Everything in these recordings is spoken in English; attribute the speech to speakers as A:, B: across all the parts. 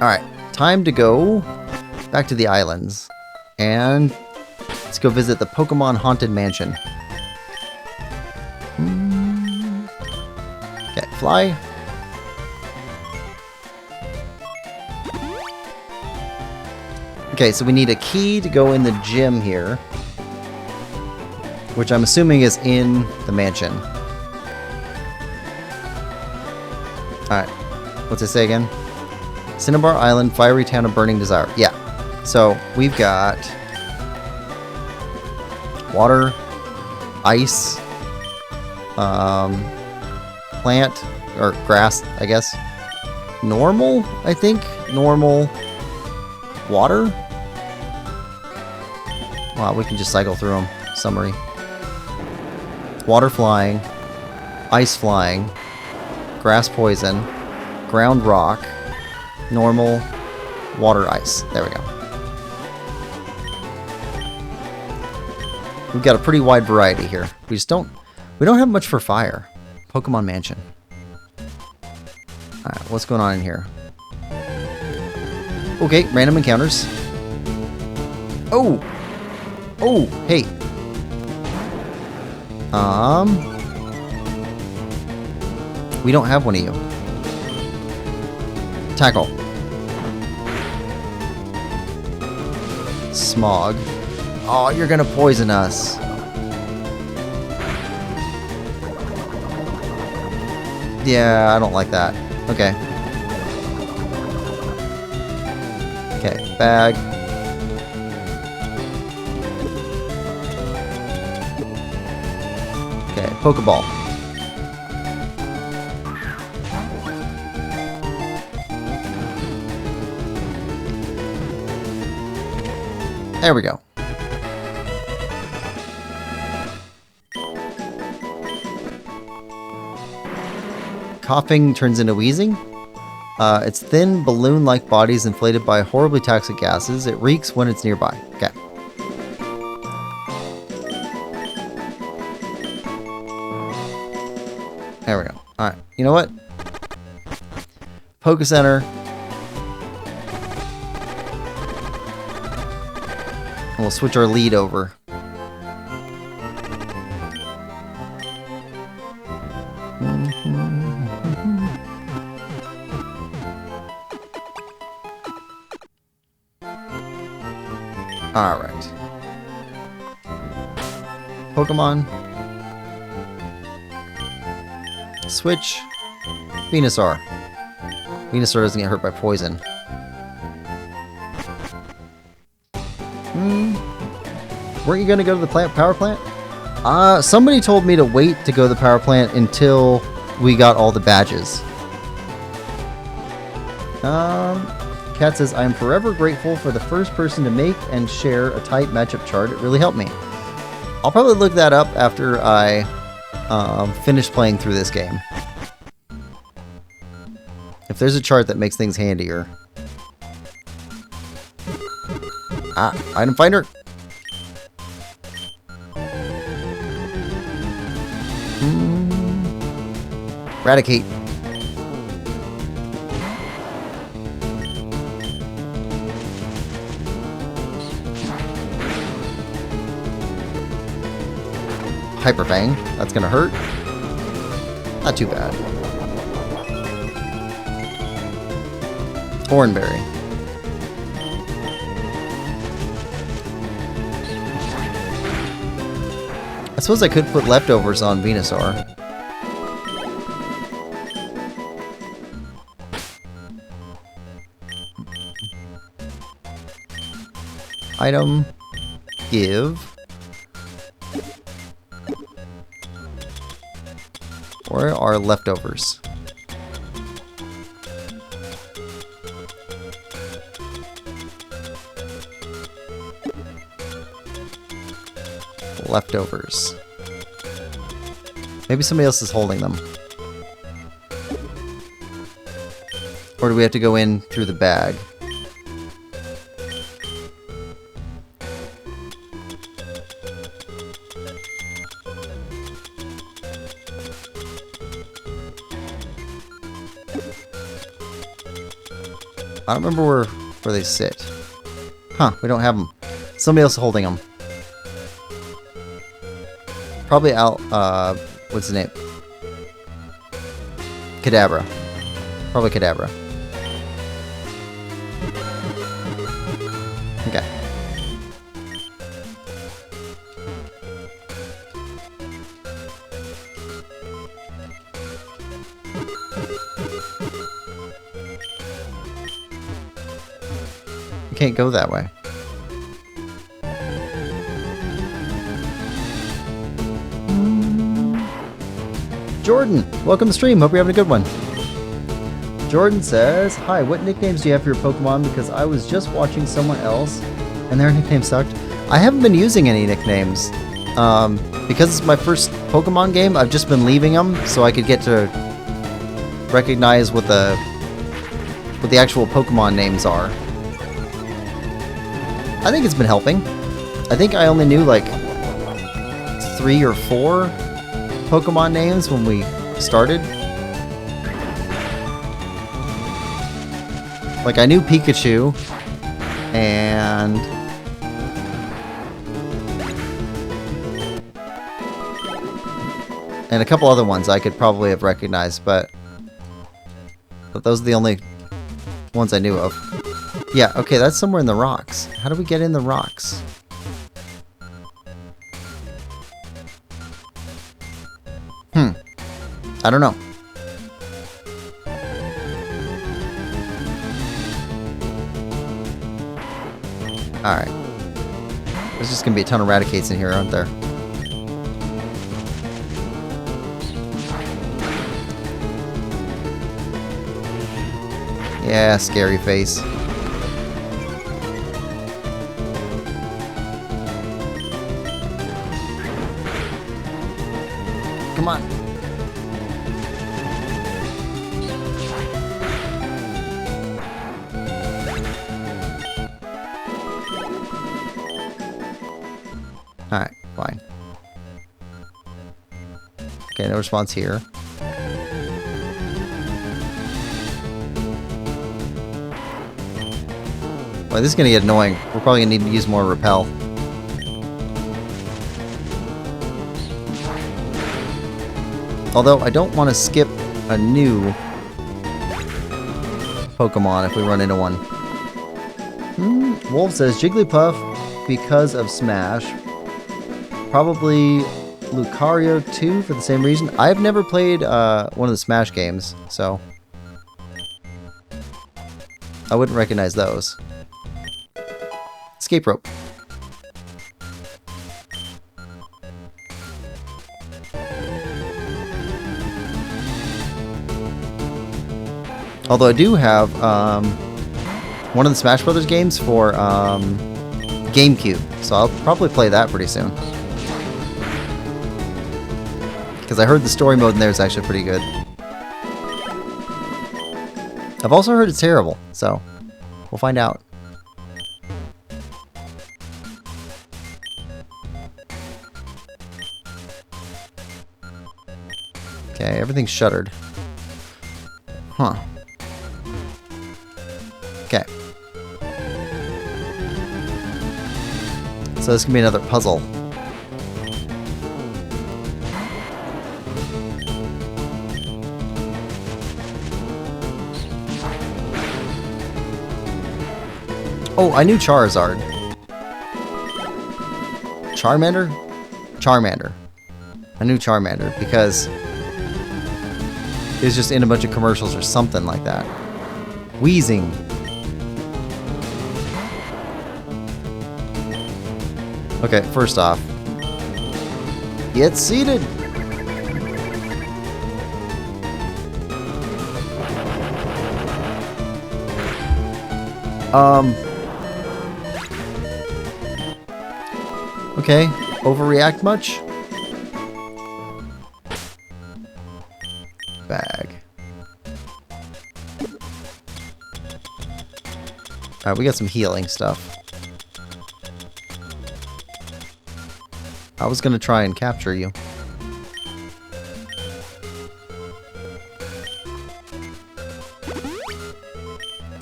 A: Alright, time to go back to the islands. And let's go visit the Pokemon Haunted Mansion. Okay, fly. Okay, so we need a key to go in the gym here. Which I'm assuming is in the mansion. Alright, what's it say again? Cinnabar Island, Fiery Town of Burning Desire. Yeah. So, we've got water, ice, plant, or grass, I guess. Normal, I think. Normal. Water? Wow, we can just cycle through them. Summary. Water flying. Ice flying. Grass poison. Ground rock. Normal. Water ice. There we go. We've got a pretty wide variety here. We don't have much for fire. Pokemon Mansion. Alright, what's going on in here? Okay, random encounters. Oh! Oh, hey. We don't have one of you. Tackle. Smog. Oh, you're gonna poison us. Yeah, I don't like that. Okay. Okay, bag. Okay, Pokeball. There we go. Coughing turns into wheezing. It's thin, balloon-like bodies inflated by horribly toxic gases. It reeks when it's nearby. Okay. There we go. Alright. You know what? Poke Center. And we'll switch our lead over. Alright. Pokemon. Switch. Venusaur. Venusaur doesn't get hurt by poison. Weren't you going to go to the power plant? Somebody told me to wait to go to the power plant until we got all the badges. Kat says, I am forever grateful for the first person to make and share a type matchup chart. It really helped me. I'll probably look that up after I finish playing through this game. If there's a chart that makes things handier. Item finder. Eradicate. Hyper Fang. That's gonna hurt. Not too bad. Thornberry. I suppose I could put leftovers on Venusaur. Item. Give. Or are leftovers? Leftovers. Maybe somebody else is holding them. Or do we have to go in through the bag? I don't remember where they sit. Huh, we don't have them. Somebody else is holding them. Probably out, what's his name? Kadabra. Probably Kadabra. Okay. You can't go that way. Jordan, welcome to the stream. Hope you're having a good one. Jordan says, hi, what nicknames do you have for your Pokemon? Because I was just watching someone else and their nickname sucked. I haven't been using any nicknames. Because it's my first Pokemon game, I've just been leaving them so I could get to recognize what the actual Pokemon names are. I think it's been helping. I think I only knew like 3 or 4 Pokemon names when we started. Like I knew Pikachu and a couple other ones I could probably have recognized, but those are the only ones I knew of. Yeah, okay, that's somewhere in the rocks. How do we get in the rocks? I don't know. Alright. There's just gonna be a ton of Raticates in here, aren't there? Yeah, scary face. Come on. Alright, fine. Okay, no response here. Well, this is gonna get annoying. We're probably gonna need to use more repel. Although, I don't want to skip a new Pokemon if we run into one. Wolf says, Jigglypuff because of Smash. Probably Lucario 2 for the same reason. I've never played one of the Smash games, so I wouldn't recognize those. Escape rope. Although I do have one of the Smash Brothers games for GameCube, so I'll probably play that pretty soon. Because I heard the story mode in there is actually pretty good. I've also heard it's terrible, so we'll find out. Okay, everything's shuttered. Huh. Okay. So this can be another puzzle. Oh, I knew Charizard. Charmander? Charmander. I knew Charmander because it was just in a bunch of commercials or something like that. Wheezing. Okay, first off, get seated. Okay, overreact much? Bag. Alright, we got some healing stuff. I was gonna try and capture you.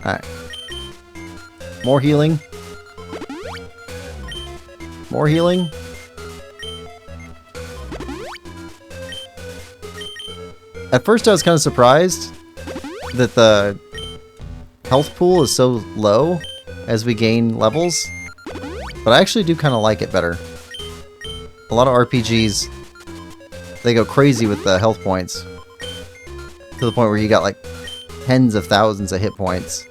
A: Alright. More healing. More healing. At first I was kind of surprised that the health pool is so low as we gain levels, but I actually do kind of like it better. A lot of RPGs, they go crazy with the health points to the point where you got like tens of thousands of hit points.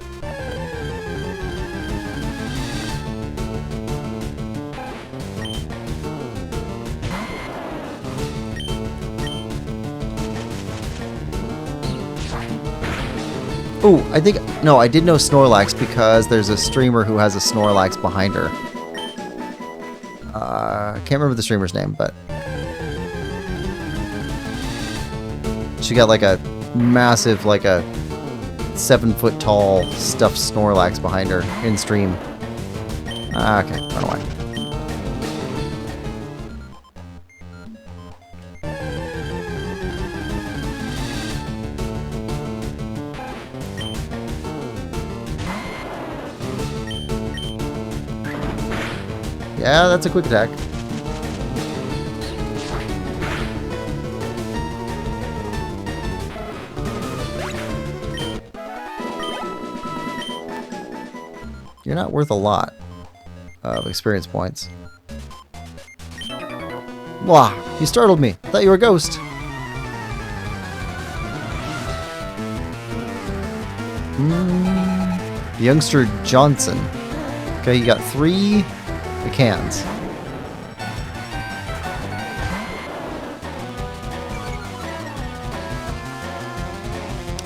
A: Oh, I think... No, I did know Snorlax because there's a streamer who has a Snorlax behind her. I can't remember the streamer's name, but... She got like a massive, like a 7-foot tall stuffed Snorlax behind her in stream. Okay, run away. Yeah, that's a quick attack. You're not worth a lot of experience points. Wow, you startled me. I thought you were a ghost. Youngster Johnson. Okay, you got 3 cans.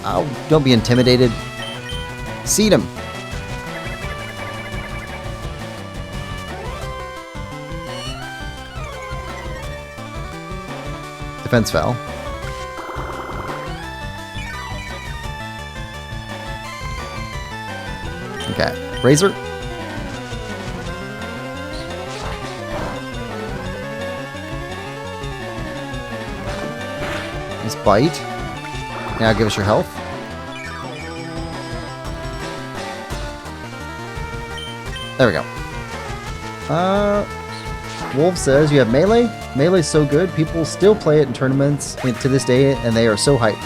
A: Oh, don't be intimidated. Seed him. Defense fell. Okay, Razor. Nice bite. Now give us your health. There we go. Wolf says you have melee. Melee's so good, people still play it in tournaments to this day, and they are so hyped.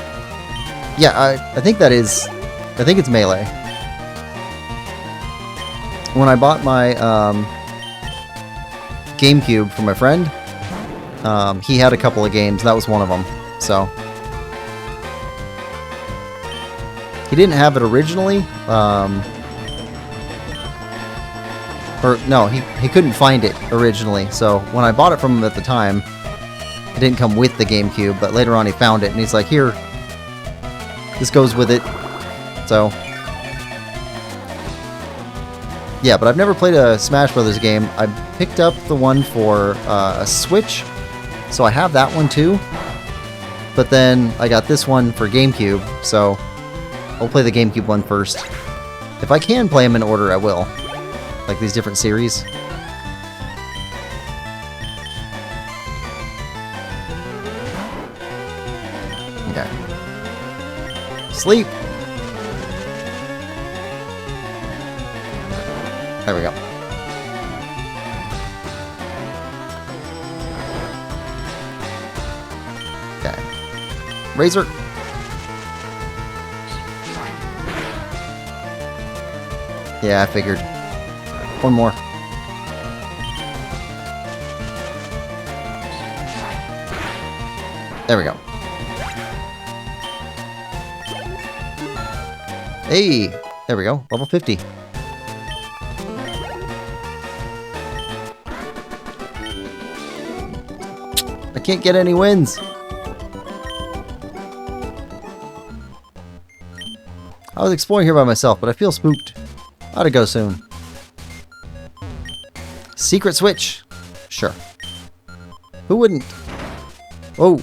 A: Yeah, I think that is... I think it's melee. When I bought my GameCube for my friend, he had a couple of games, and that was one of them. So he didn't have it originally, or no, he couldn't find it originally. So when I bought it from him at the time, it didn't come with the GameCube, but later on he found it and he's like, "Here, this goes with it." So yeah, but I've never played a Smash Brothers game. I picked up the one for a Switch, so I have that one too. But then I got this one for GameCube, so I'll play the GameCube one first. If I can play them in order, I will. Like these different series. Okay. Sleep! There we go. Okay. Razor. Yeah, I figured. One more. There we go. Hey! There we go. Level 50. I can't get any wins. I was exploring here by myself, but I feel spooked. Ought to go soon. Secret switch. Sure. Who wouldn't? Oh,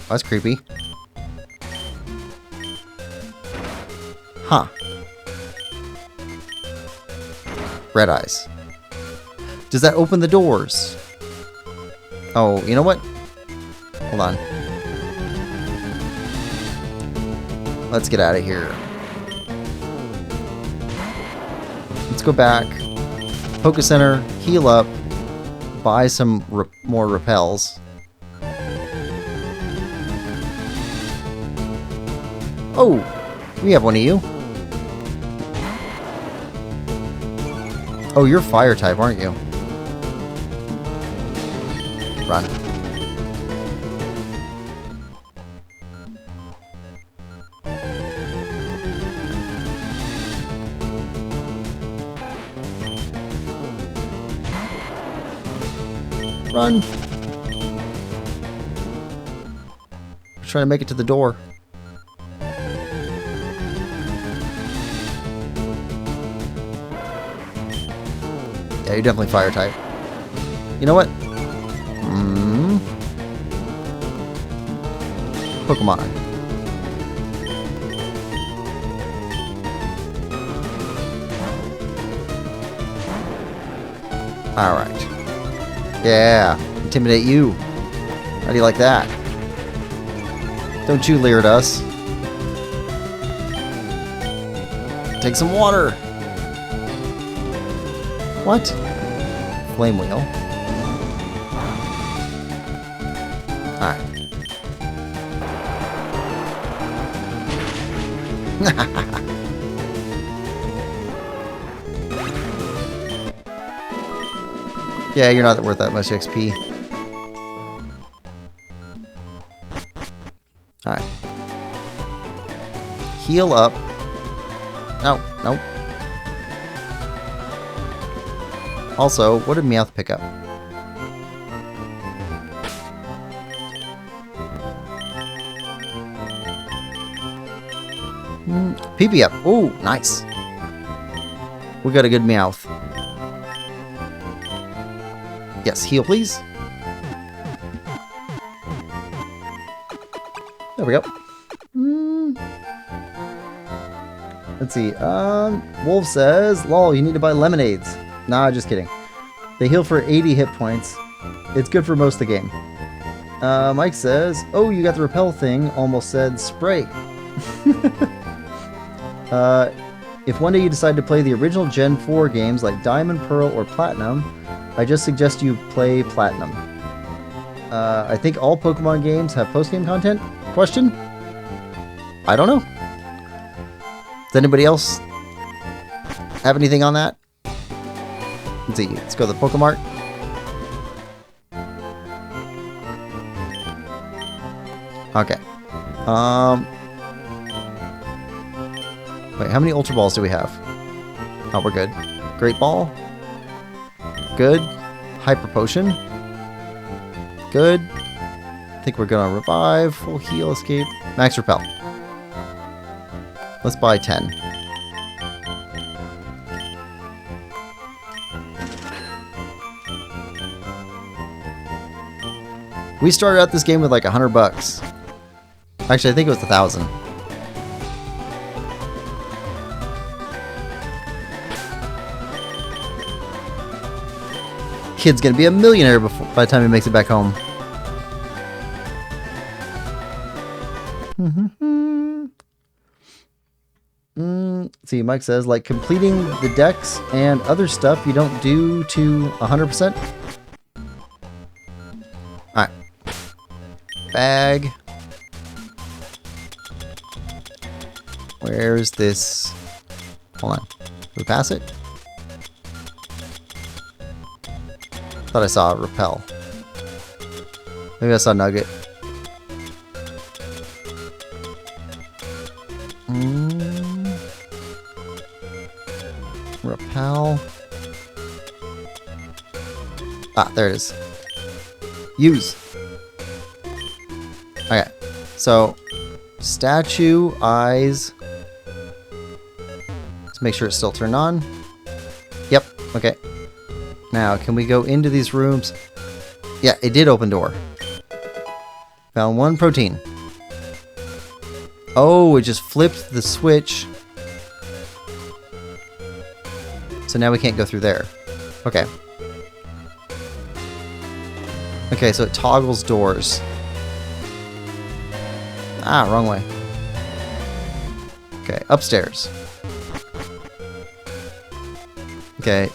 A: that's creepy. Huh. Red eyes. Does that open the doors? Oh, you know what? Hold on. Let's get out of here. Let's go back. Poké Center, heal up, buy some more repels. Oh, we have one of you. Oh, you're fire type, aren't you? Run. Run. We're trying to make it to the door. Yeah, you're definitely fire type. You know what? Pokemon. Alright. Yeah. Intimidate you. How do you like that? Don't you leer at us. Take some water. What? Flame wheel. Alright. Yeah, you're not worth that much XP. Alright. Heal up. No, nope. Also, what did Meowth pick up? PP up. Ooh, nice. We got a good Meowth. Yes, heal please. There we go. Let's see. Wolf says, lol, you need to buy lemonades. Nah, just kidding. They heal for 80 hit points. It's good for most of the game. Mike says, oh, you got the repel thing. Almost said spray. If one day you decide to play the original Gen 4 games like Diamond, Pearl, or Platinum, I just suggest you play Platinum. I think all Pokemon games have post-game content? Question? I don't know. Does anybody else have anything on that? Let's see. Let's go to the Pokemart. Okay. Wait, how many Ultra Balls do we have? Oh, we're good. Great Ball. Good. Hyper Potion. Good. I think we're good on Revive. Full Heal, Escape. Max Repel. Let's buy 10. We started out this game with like $100. Actually, I think it was 1,000. Kid's gonna be a millionaire by the time he makes it back home. See, Mike says, like completing the decks and other stuff you don't do to 100%. Alright. Bag. Where's this? Hold on. Did we pass it? Thought I saw a repel. Maybe I saw Nugget. Repel. Ah, there it is. Use. Okay. So, statue, eyes. Let's make sure it's still turned on. Yep. Okay. Now, can we go into these rooms? Yeah, it did open door. Found one protein. Oh, it just flipped the switch. So now we can't go through there. Okay. Okay, so it toggles doors. Ah, wrong way. Okay, upstairs. Okay.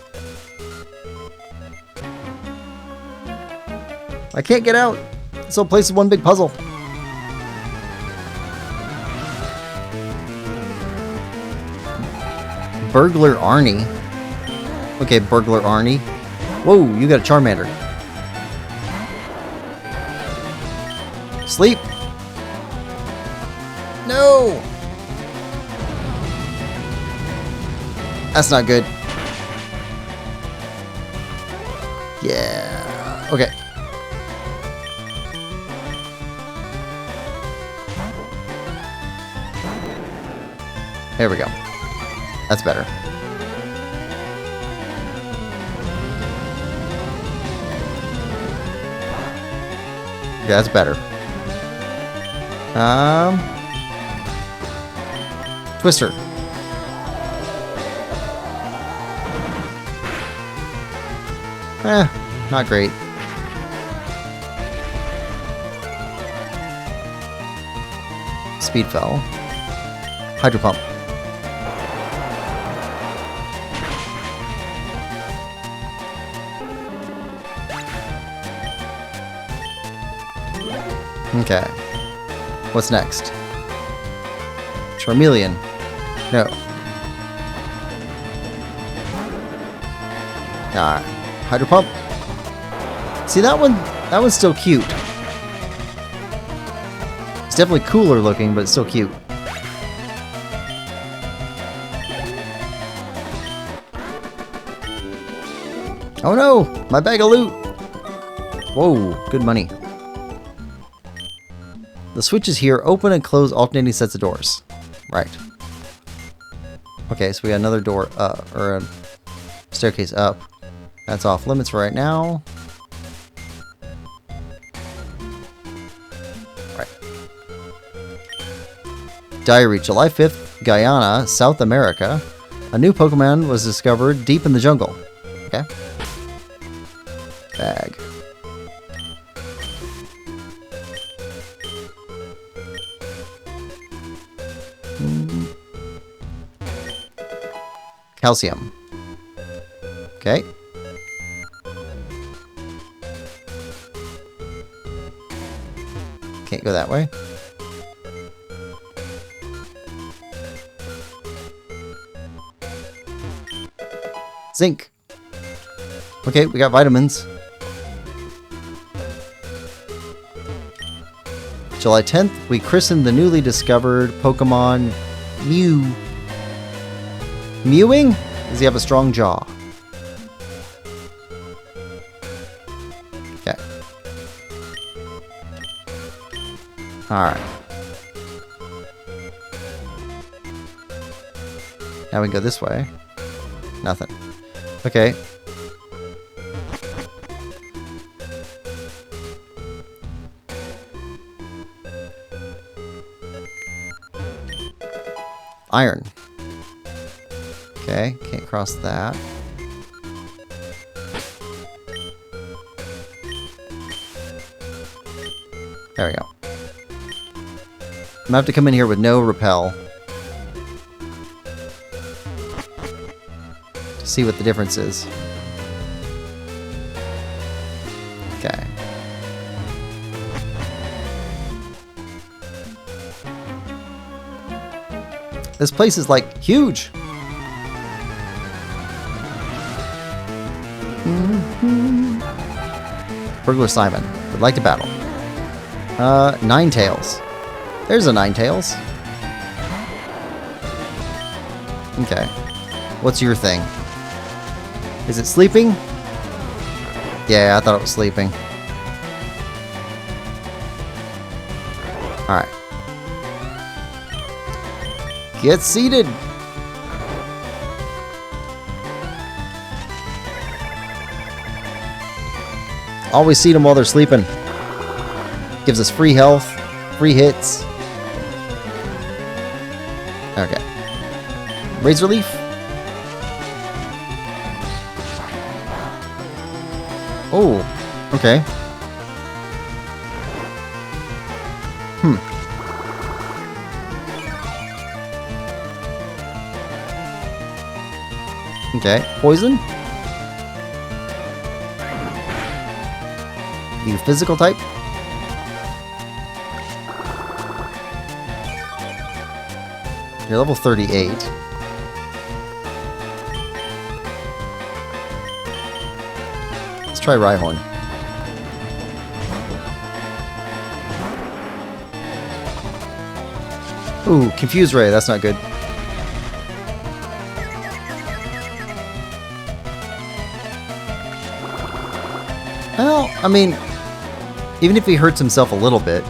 A: I can't get out. This whole place is one big puzzle. Burglar Arnie. Okay, Burglar Arnie. Whoa, you got a Charmander. Sleep. No. That's not good. Yeah. Okay. There we go. That's better. Yeah, that's better. Twister. Not great. Speed fell. Hydro pump. Okay. What's next? Charmeleon. No. Alright. Hydro pump. See, that one's still cute. It's definitely cooler looking, but it's still cute. Oh no! My bag of loot! Whoa, good money. The switches here open and close alternating sets of doors. Right. Okay, so we got another door or a staircase up. That's off limits for right now. Right. Diary, July 5th, Guyana, South America. A new Pokemon was discovered deep in the jungle. Okay. Bag. Calcium. Okay. Can't go that way. Zinc. Okay, we got vitamins. July 10th, we christened the newly discovered Pokemon Mew. Mewing? Does he have a strong jaw? Okay. Alright. Now we can go this way. Nothing. Okay. Iron. Okay, can't cross that. There we go. I'm gonna have to come in here with no repel to see what the difference is. Okay. This place is like huge. Burglar Simon would like to battle. Ninetales. There's a Ninetales. Okay. What's your thing? Is it sleeping? Yeah, I thought it was sleeping. Alright. Get seated! Always seat them while they're sleeping. Gives us free health, free hits. Okay. Razor Leaf. Oh, okay. Okay, poison. You physical type. You're level 38. Let's try Rhyhorn. Ooh, Confuse Ray, that's not good. Well, I mean, even if he hurts himself a little bit.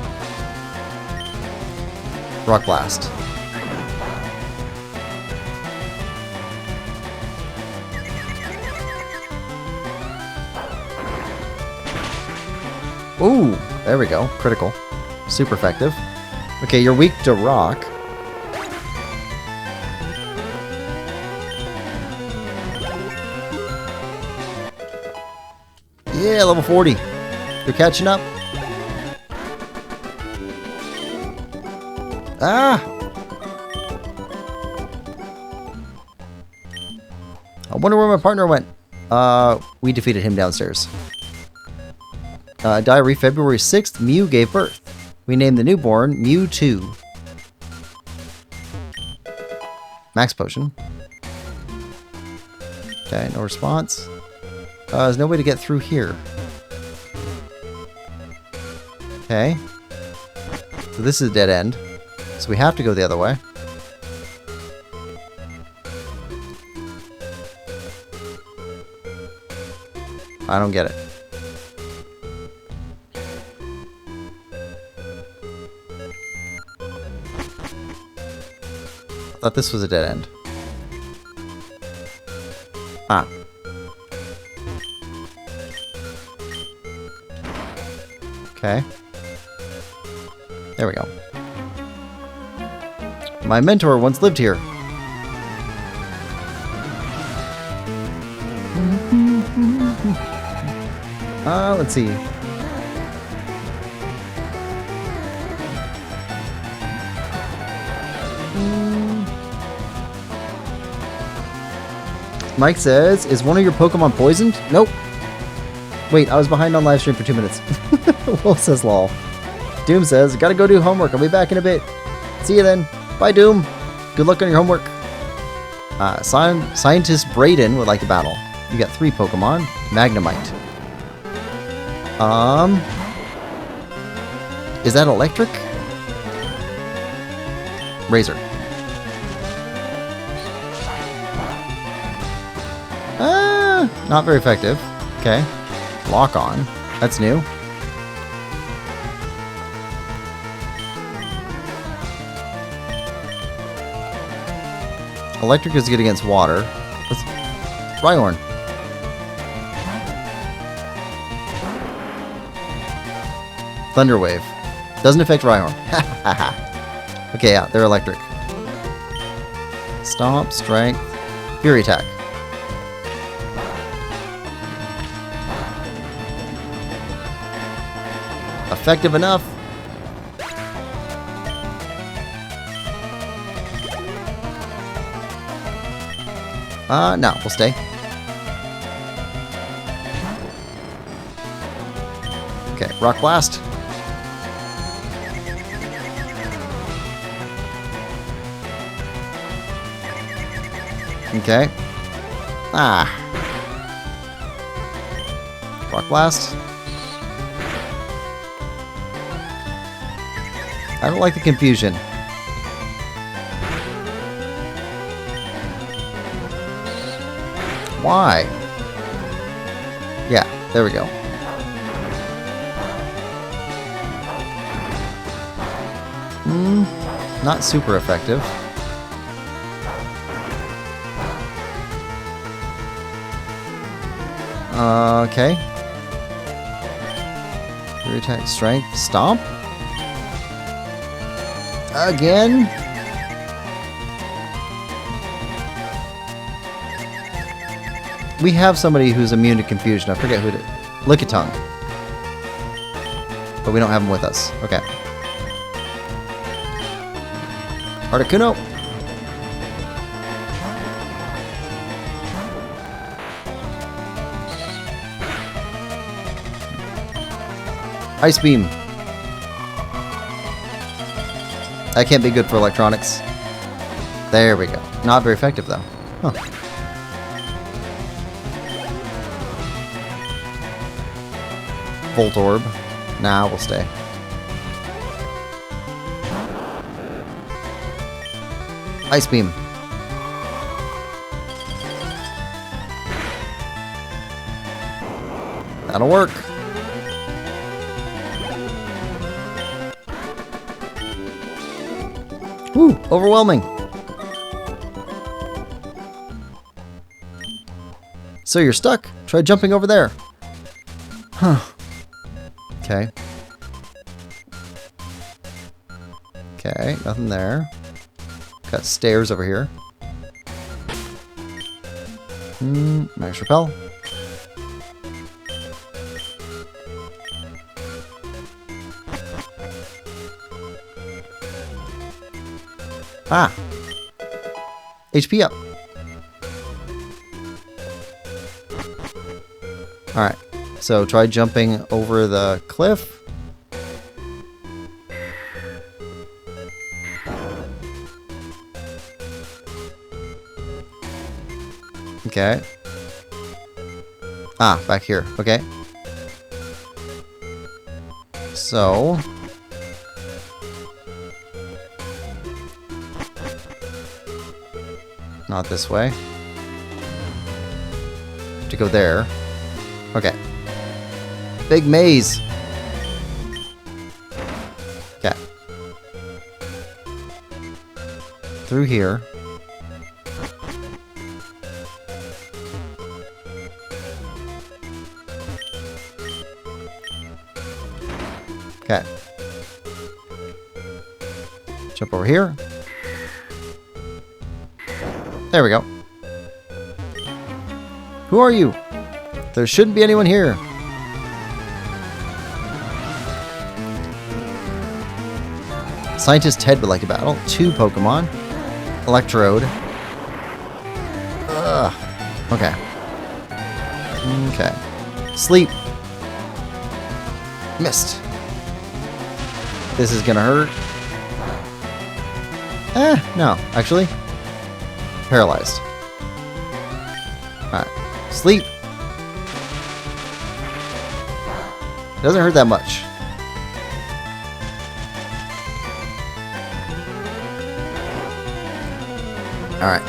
A: Rock Blast. Ooh, there we go. Critical. Super effective. Okay, you're weak to rock. Yeah, level 40. You're catching up. Ah! I wonder where my partner went. We defeated him downstairs. Diary, February 6th, Mew gave birth. We named the newborn Mewtwo. Max Potion. Okay, no response. There's no way to get through here. Okay. So this is a dead end. So we have to go the other way. I don't get it. I thought this was a dead end. Ah. Okay. There we go. My mentor once lived here. Let's see. Mike says, is one of your Pokemon poisoned? Nope. Wait, I was behind on live stream for 2 minutes. Wolf says lol. Doom says, gotta go do homework. I'll be back in a bit. See you then. Bye, Doom. Good luck on your homework. Scientist Brayden would like to battle. You got 3 Pokemon. Magnemite. Is that electric? Razor. Not very effective. Okay. Lock on. That's new. Electric is good against water. Let's... Rhyhorn. Thunder Wave. Doesn't affect Rhyhorn. Okay, yeah, they're electric. Stomp, Strength, Fury Attack. Effective enough. No, we'll stay. Okay, Rock Blast. Okay. Rock Blast. I don't like the confusion. Why? Yeah, there we go. Not super effective. Okay. Fury Attack, Strength, Stomp. Again? We have somebody who's immune to confusion. I forget who it is. Lickitung. But we don't have him with us. Okay. Articuno. Ice beam. That can't be good for electronics. There we go. Not very effective though. Huh. Volt orb. Nah, we'll stay. Ice beam. That'll work. Woo, overwhelming. So you're stuck. Try jumping over there. Huh. Okay. Okay, nothing there. Got stairs over here. Max repel. Ah! HP up. Alright, so try jumping over the cliff. Okay. Ah, back here. Okay. So... not this way. To go there. Okay. Big maze. Okay. Through here. Okay. Jump over here. There we go. Who are you? There shouldn't be anyone here. Scientist Ted would like a battle. 2 Pokemon. Electrode. Ugh. Okay. Okay. Sleep. Missed. This is gonna hurt. No. Actually. Paralyzed. Alright. Sleep. Doesn't hurt that much. Alright.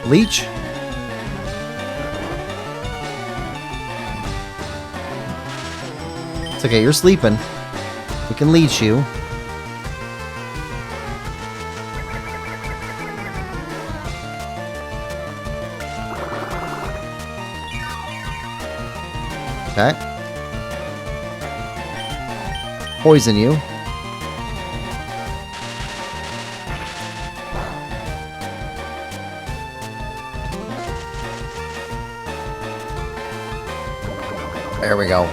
A: Leech. It's okay, you're sleeping. We can leech you. Okay. Poison you. There we go.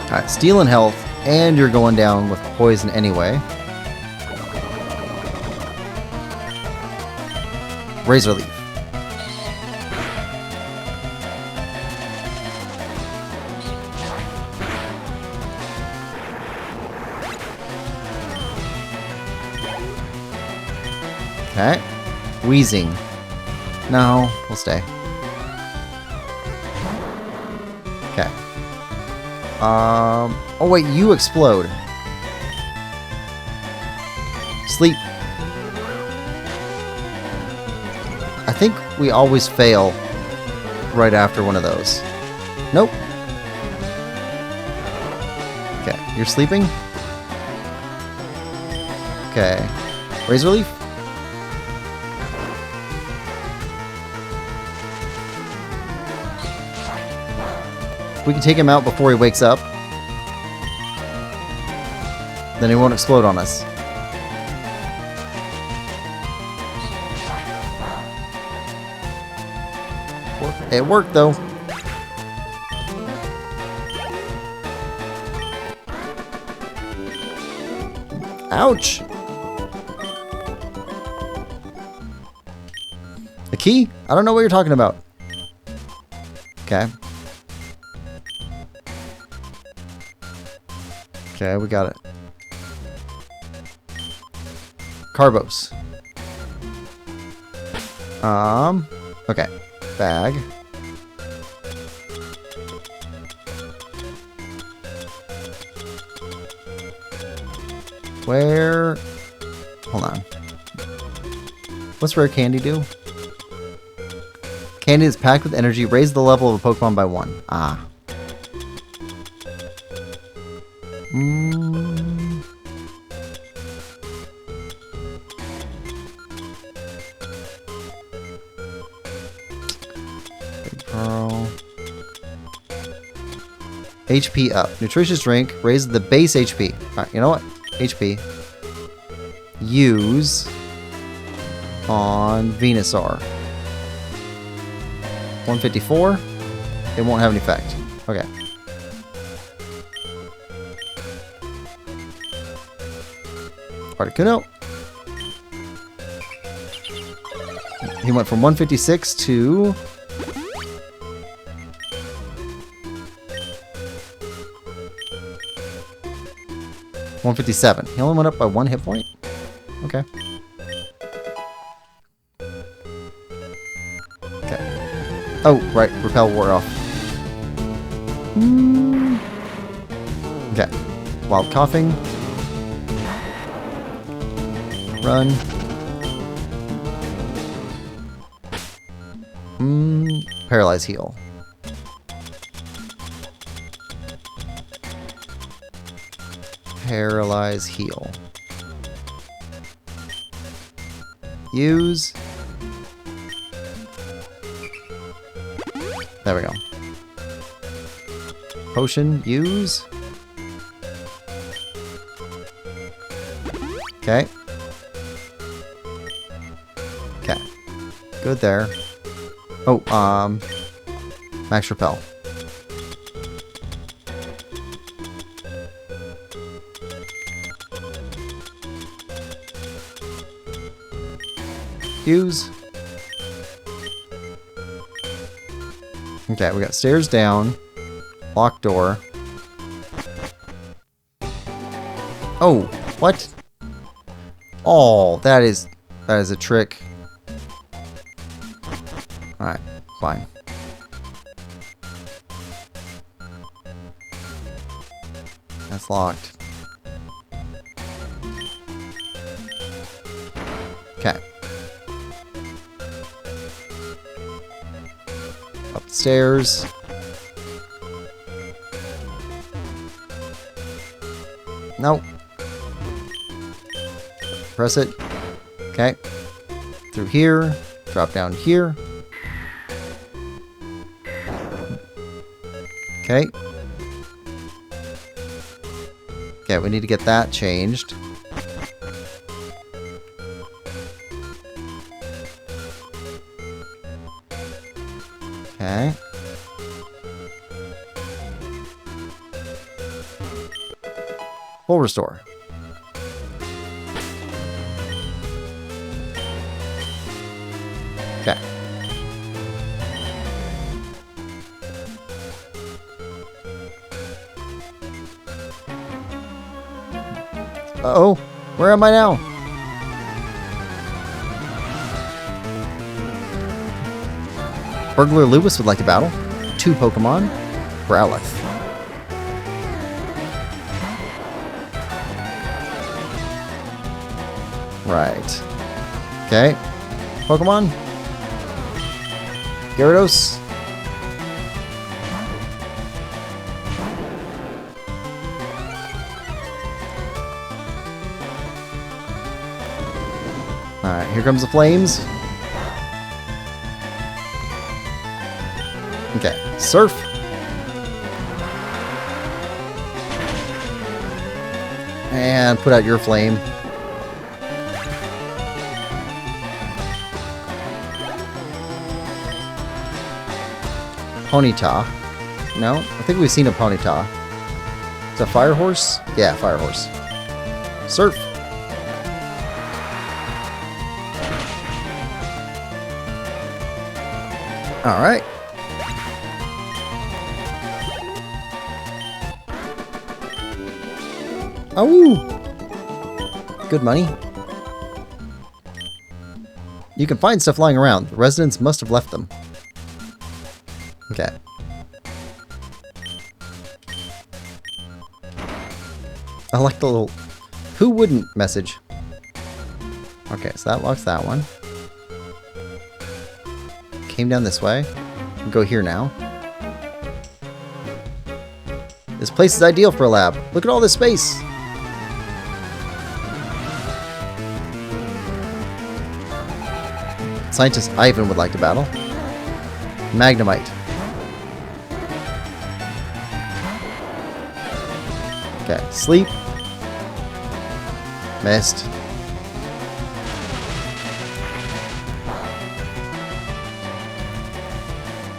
A: Alright, stealing health, and you're going down with poison anyway. Razor Leaf. Okay. Wheezing. No, we'll stay. Okay. Oh wait, you explode. Sleep. I think we always fail right after one of those. Nope. Okay, you're sleeping? Okay. Razor Leaf? We can take him out before he wakes up. Then he won't explode on us. It worked though. Ouch! I Key? I don't know what you're talking about. Okay. Okay, we got it. Carbos. Okay. Bag. Where? Hold on. What's rare candy do? Candy is packed with energy. Raise the level of a Pokemon by 1. Ah. Pearl. HP up. Nutritious drink. Raises the base HP. Alright, you know what? HP. Use on Venusaur. 154. It won't have an effect. Okay. Articuno. He went from 156 to 157. He only went up by 1 hit point? Okay. Okay. Oh, right. Repel wore off. Okay. Wild coughing. Run. Paralyze heal. Paralyze heal. Use. There we go. Potion. Use. Okay. Okay. Good there. Oh, Max Repel. Use. Okay, we got stairs down. Locked door. Oh, what? Oh, that is a trick. Alright, fine. That's locked. Okay. Upstairs. Nope. Press it. Okay. Through here. Drop down here. Okay. Okay, we need to get that changed. Okay. Full restore. Okay. Uh-oh. Where am I now? Burglar Lewis would like to battle. 2 Pokemon. Growlithe. Right. Okay. Pokemon. Gyarados. Alright, here comes the flames. Okay, Surf. And put out your flame. Ponyta. No, I think we've seen a Ponyta. It's a Fire Horse? Yeah, Fire Horse. Surf. Alright. Oh! Good money. You can find stuff lying around. The residents must have left them. Okay. I like the little "who wouldn't" message. Okay, so that locks that one. Came down this way. Go here now. This place is ideal for a lab. Look at all this space. Scientist Ivan would like to battle. Magnemite. Okay, sleep. Missed.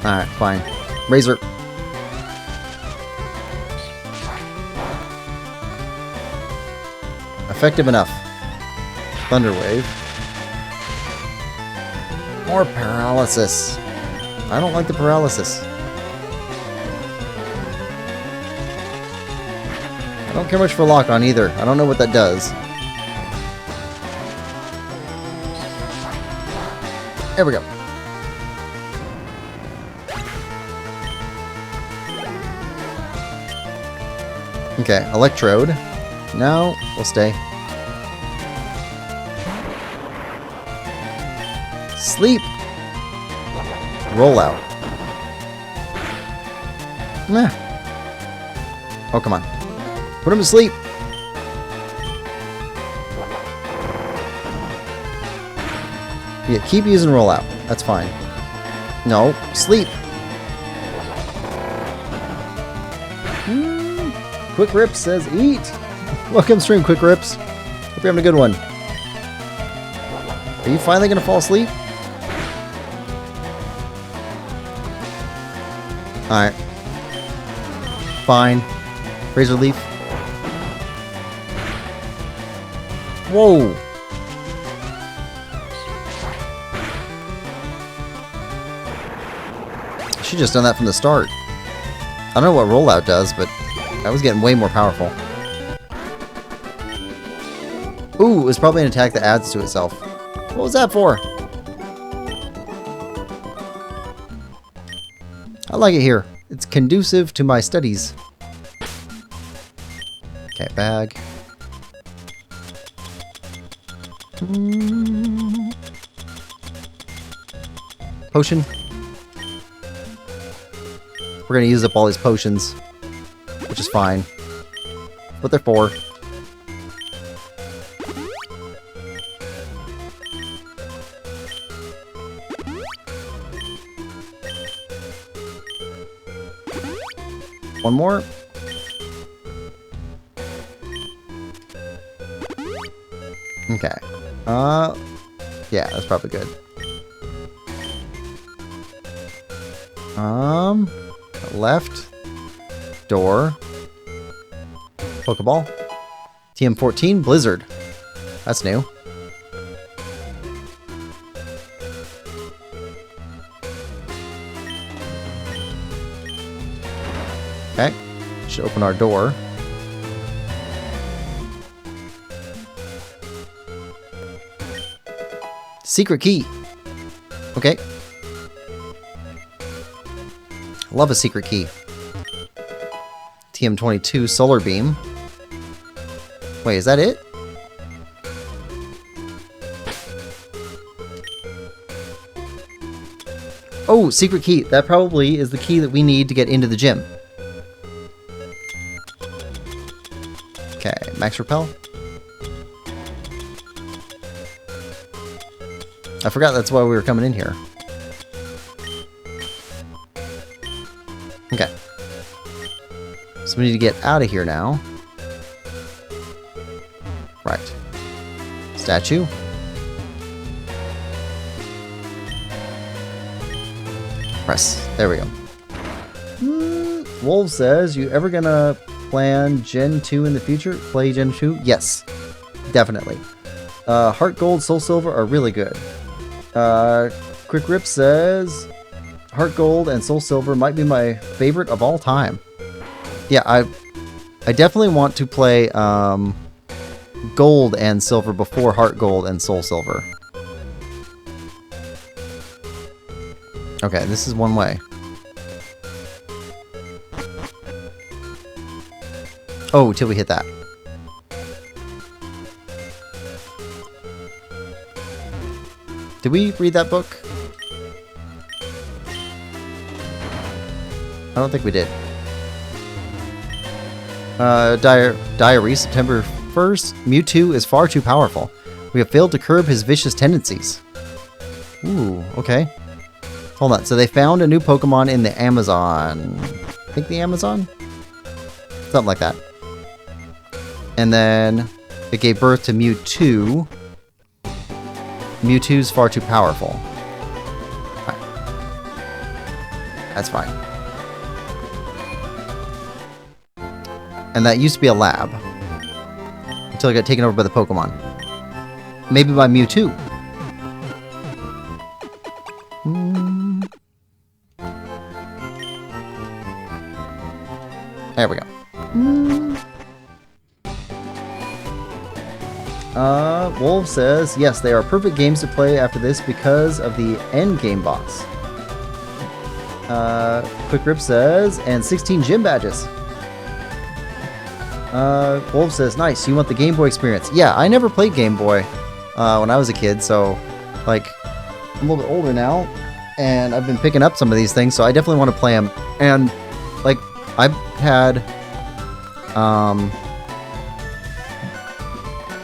A: Alright, fine. Razor. Effective enough. Thunder Wave. More paralysis. I don't like the paralysis. I don't care much for lock on either. I don't know what that does. There we go. Okay, Electrode. No, we'll stay. Sleep. Rollout. Meh. Oh, come on. Put him to sleep. Yeah, keep using rollout. That's fine. No, sleep. Quick Rips says eat. Welcome stream, Quick Rips. Hope you're having a good one. Are you finally gonna fall asleep? Alright. Fine. Razor Leaf. Whoa! I should just done that from the start. I don't know what rollout does, but I was getting way more powerful. Ooh, it was probably an attack that adds to itself. What was that for? I like it here. It's conducive to my studies. Okay, bag. Potion. We're gonna use up all these potions, which is fine. What they're for. One more. Okay. Yeah, that's probably good. Left. Door. Pokeball. TM14, Blizzard. That's new. Okay. Should open our door. Secret key. Okay. Love a secret key. TM22, Solar Beam. Wait, is that it? Oh, secret key. That probably is the key that we need to get into the gym. Okay, Max Repel. I forgot that's why we were coming in here. Okay. So we need to get out of here now. Right. Statue. Press. There we go. Wolf says, you ever gonna plan Gen 2 in the future? Play Gen 2? Yes. Definitely. Heart Gold, Soul Silver are really good. Quick Rip says, Heart Gold and Soul Silver might be my favorite of all time. Yeah, I definitely want to play Gold and Silver before Heart Gold and Soul Silver. Okay, this is one way. Oh, till we hit that. Did we read that book? I don't think we did. Diary, September 1st. Mewtwo is far too powerful. We have failed to curb his vicious tendencies. Ooh, okay. Hold on. So they found a new Pokemon in the Amazon. I think the Amazon? Something like that. And then it gave birth to Mewtwo. Mewtwo's far too powerful. Right. That's fine. And that used to be a lab. Until it got taken over by the Pokemon. Maybe by Mewtwo. There we go. Wolf says, yes, they are perfect games to play after this because of the end game boss. Quick Rip says, and 16 gym badges. Wolf says, nice, you want the Game Boy experience. Yeah, I never played Game Boy when I was a kid, so, like, I'm a little bit older now, and I've been picking up some of these things, so I definitely want to play them. And, like, I've had,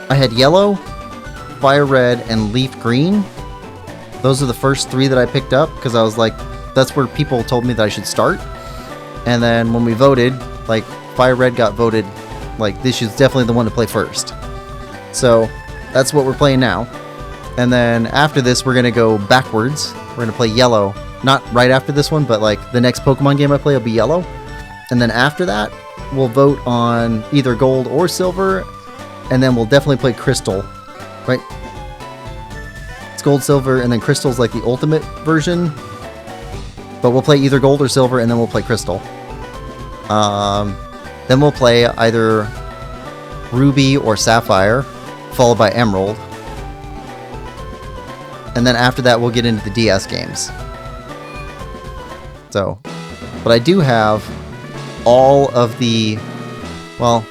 A: I had Yellow, Fire Red, and Leaf Green. Those are the first three that I picked up, because I was like, that's where people told me that I should start. And then when we voted, like, Fire Red got voted, like, this is definitely the one to play first. So, that's what we're playing now. And then after this, we're going to go backwards. We're going to play Yellow. Not right after this one, but, like, the next Pokemon game I play will be Yellow. And then after that, we'll vote on either Gold or Silver. And then we'll definitely play Crystal. Right? It's Gold, Silver, and then Crystal's like the ultimate version. But we'll play either Gold or Silver, and then we'll play Crystal. Then we'll play either Ruby or Sapphire, followed by Emerald. And then after that, we'll get into the DS games. So, but I do have all of the, well,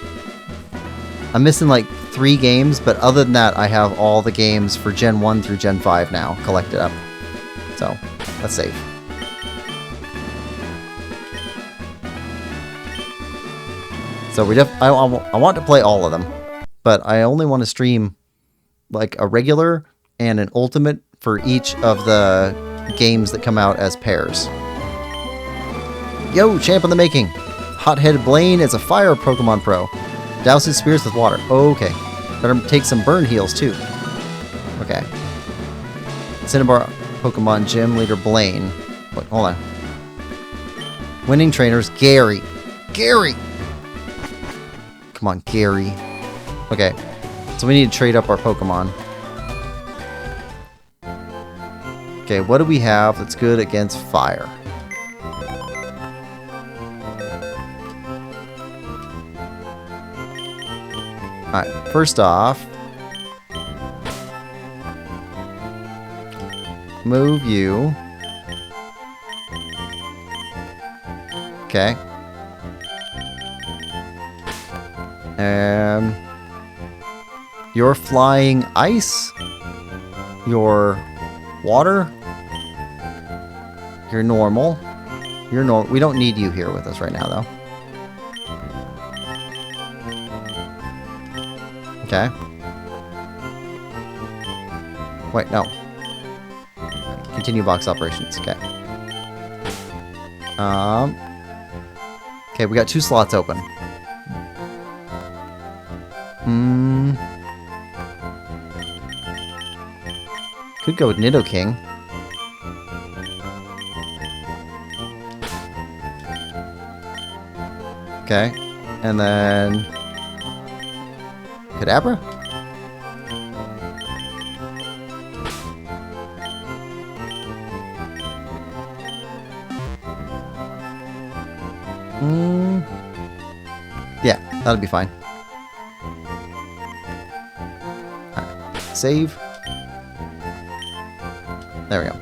A: I'm missing like 3 games, but other than that, I have all the games for Gen 1 through Gen 5 now collected up. So, that's safe. So I want to play all of them, but I only want to stream like a regular and an ultimate for each of the games that come out as pairs. Yo, champ in the making. Hot-headed Blaine is a fire Pokemon pro. Douses spears with water. Okay. Better take some burn heals too. Okay. Cinnabar Pokemon Gym Leader Blaine. Wait, hold on. Winning trainers Gary. Gary! Come on, Gary. Okay. So we need to trade up our Pokemon. Okay, what do we have that's good against fire? Alright, first off, move you. Okay. You're flying ice. You're water. You're normal. You're normal. We don't need you here with us right now, though. Okay. Wait, no. Continue box operations. Okay. Okay, we got 2 slots open. Could go with Nidoking. Okay. And then Kadabra? Yeah, that'll be fine. Alright, save. There we go.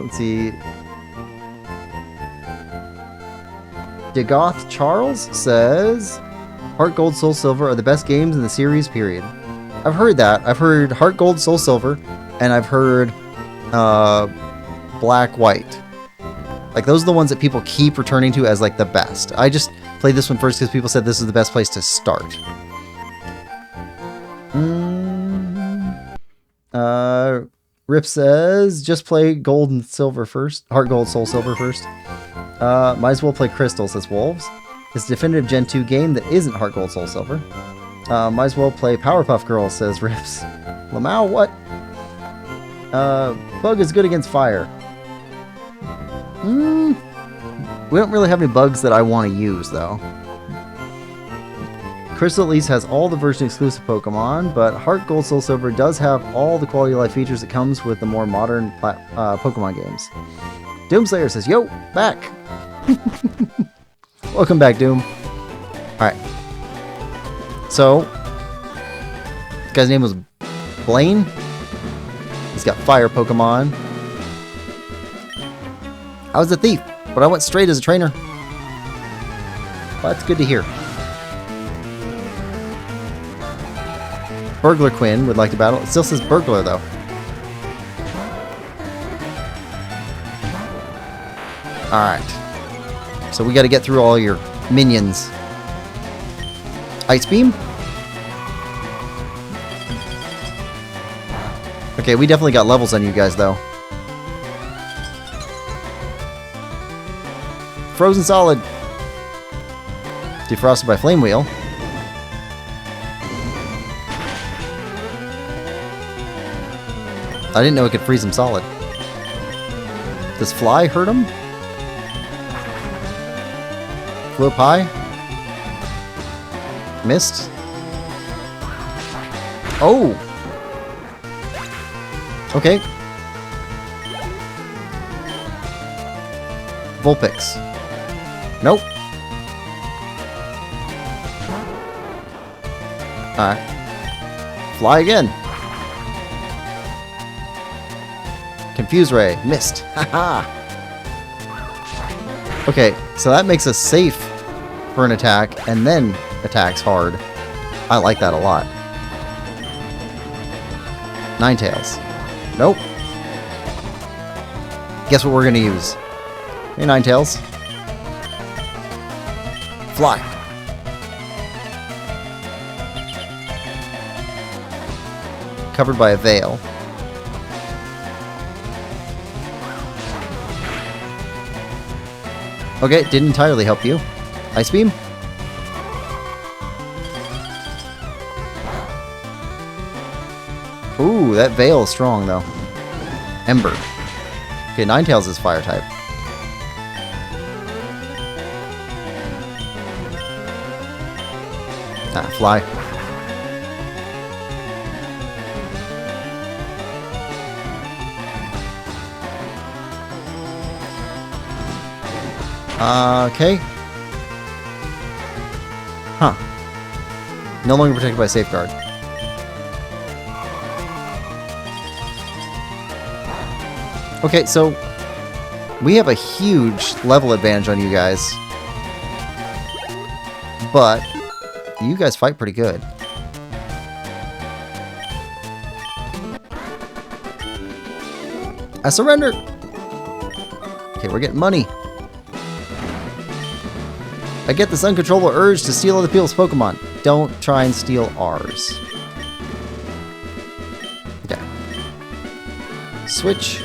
A: Let's see. Degoth Charles says, Heart Gold, Soul Silver are the best games in the series, period. I've heard that. I've heard Heart Gold, Soul Silver, and I've heard Black White. Like, those are the ones that people keep returning to as, like, the best. I just played this one first because people said this is the best place to start. Rip says, just play Gold and Silver first. Heart Gold, Soul Silver first. Might as well play Crystal, says Wolves. It's a definitive Gen 2 game that isn't Heart Gold, Soul Silver. Might as well play Powerpuff Girls, says Rips. Lamau, what? Bug is good against fire. We don't really have any bugs that I want to use, though. Crystal at least has all the version exclusive Pokemon, but Heart Gold Soul Silver does have all the quality of life features that comes with the more modern Pokemon games. Doomslayer says, yo, back! Welcome back, Doom. Alright. So, this guy's name was Blaine. He's got fire Pokemon. I was a thief, but I went straight as a trainer. Well, that's good to hear. Burglar Quinn would like to battle. It still says Burglar, though. Alright. So we got to get through all your minions. Ice Beam? Okay, we definitely got levels on you guys, though. Frozen Solid. Defrosted by Flame Wheel. I didn't know it could freeze him solid. Does Fly hurt him? Flip high? Missed? Oh! Okay. Vulpix. Nope. Alright. Fly again. Confuse Ray. Missed. Haha. Okay, so that makes us safe for an attack, and then attacks hard. I like that a lot. Ninetales. Nope. Guess what we're gonna use? Hey, Ninetales. Fly. Covered by a veil. Okay, didn't entirely help you. Ice Beam? Ooh, that veil is strong, though. Ember. Okay, Ninetales is fire type. Ah, Fly. Okay. Huh. No longer protected by Safeguard. Okay, so we have a huge level advantage on you guys. But you guys fight pretty good. I surrender! Okay, we're getting money. I get this uncontrollable urge to steal other people's Pokemon. Don't try and steal ours. Okay. Switch.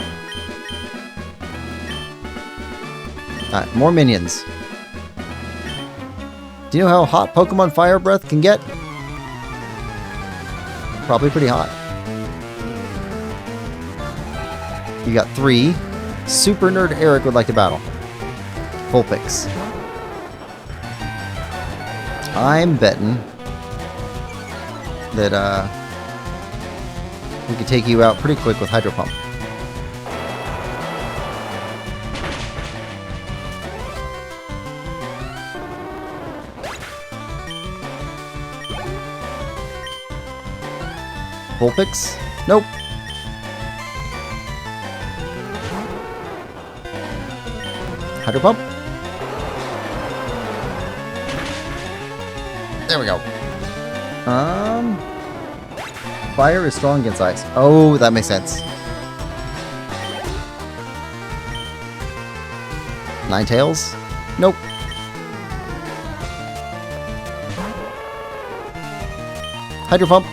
A: Alright, more minions. Do you know how hot Pokemon Fire Breath can get? Probably pretty hot. You got 3. Super Nerd Eric would like to battle. Vulpix. I'm betting that we could take you out pretty quick with Hydro Pump. Vulpix? Nope. Hydro Pump? There we go. Fire is strong against ice. Oh, that makes sense. Ninetales? Nope. Hydro Pump.